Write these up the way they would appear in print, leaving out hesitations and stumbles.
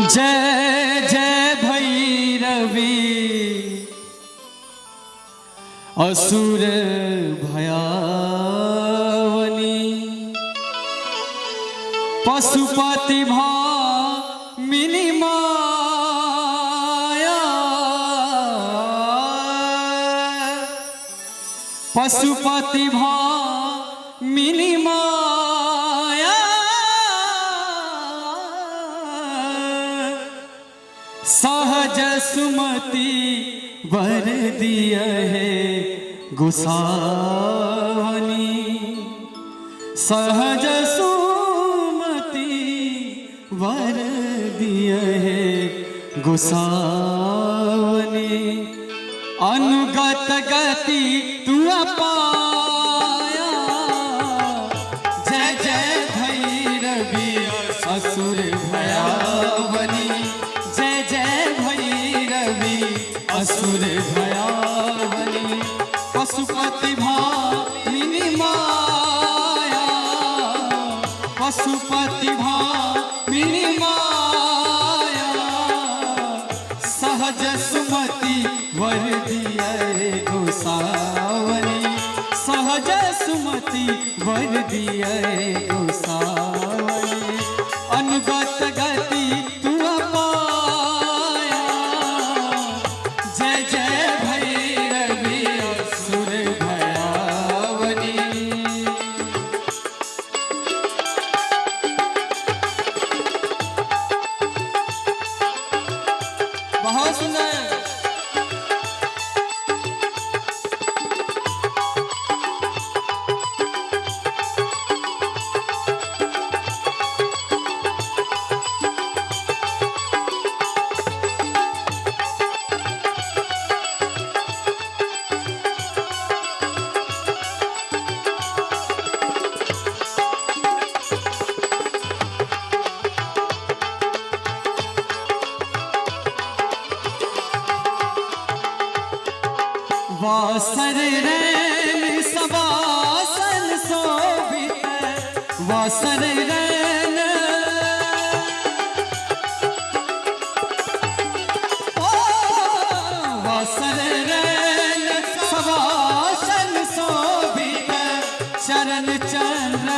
जय जय भैरवी असुर भयावनी पशुपति भामिनी माया पशुपति भामिनी माया सहज सुमति वर दिया है गोसावनी सहज सुमति वर दिया है गोसावनी अनुगत गति तू पाया जय जय भैरवी असुर भयावनी जय जय भैरवी असुर भयावनी पशुपति भामिनी माया पशुपति भामिनी माया सहज सुमति वर दिया गोसावनी सहज सुमति वर दिया गोसावनी अनुगत गति तू पाया जय जय भैरवी असुर भयावनी। बहुत सुंदर वासर रैन सवासन शोभित वासर रैन वासर रैन सवासन शोभित चरण चंद्र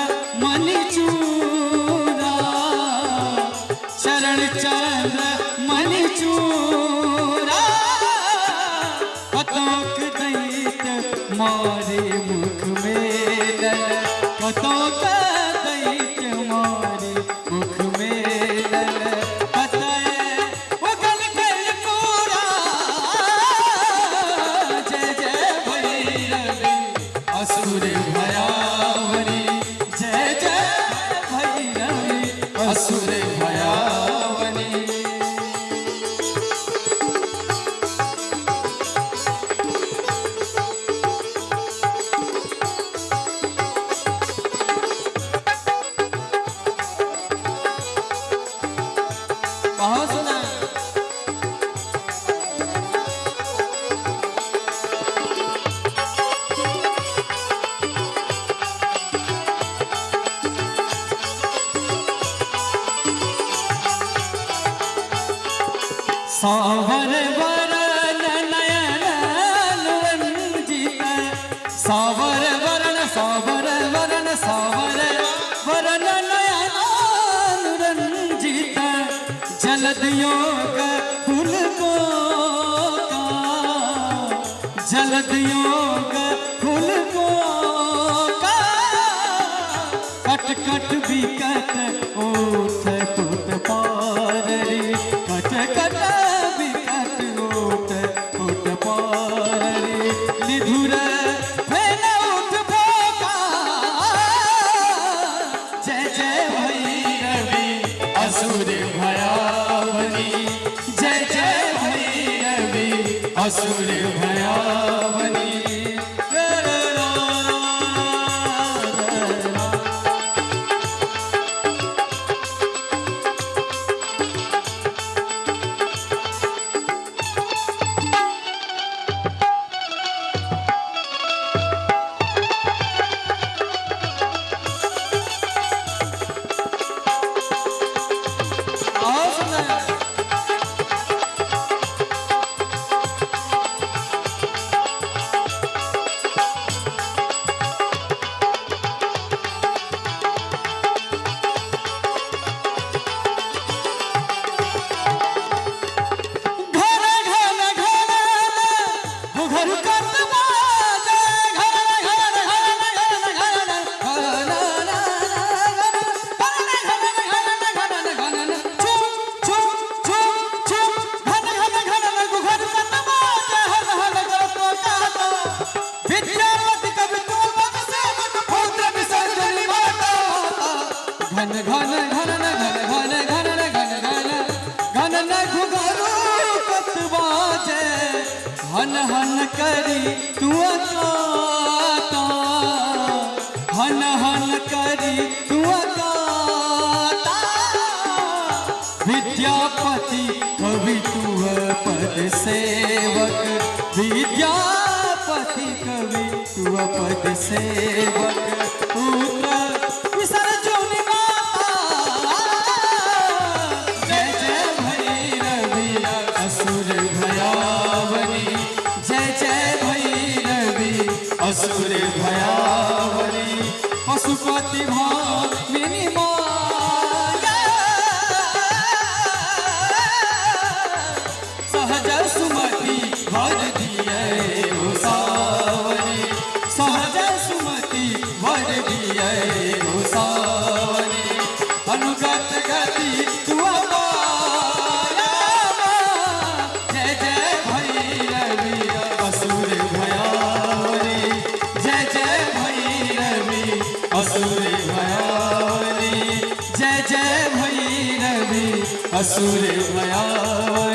मणि चूरा चरण चंद्र मणि चूरा कतोक दैत मारे मुख में नल कतोक दैत मारे मुख में नल कतय उगल गल पूरा जय जय भैरवी असुर भयावनी जय जय भैरवी असुर भयावनी। बहुत सुना सावर वरण नयन रंजित सावर वरण सावर वरण सावर वरण नयन रंजित जलद योग फूल को जलद योग फूल को कट कट बिकट ओठ टूट पारी कट कट बिकट ओठ टूट पारी निधुर फैल उठ भोका जय जय भैरवी असुर भयावनी जय जय भैरवी असुर भयावनी। और सुना हन हन करी तू अकाता, हन हन करी तू अकाता, विद्यापति कवि तू पद सेवक, विद्यापति कवि तू पद सेवक, पुत्र विसर्जन माता, जय जय भैरवी असुर भयावनी, जय जय भैरवी असुर भयावनी, पशुपति भामिनी माया, सहज सुमति वर दिए गोसावरी, सहज सुमति वर दिए गोसावरी, अनुगत गति तू पाया, जय जय भैरवी असुर भयावनी, जय जय भैरवी असुर भयावनी, जय जय भैरवी असुर भयावनी।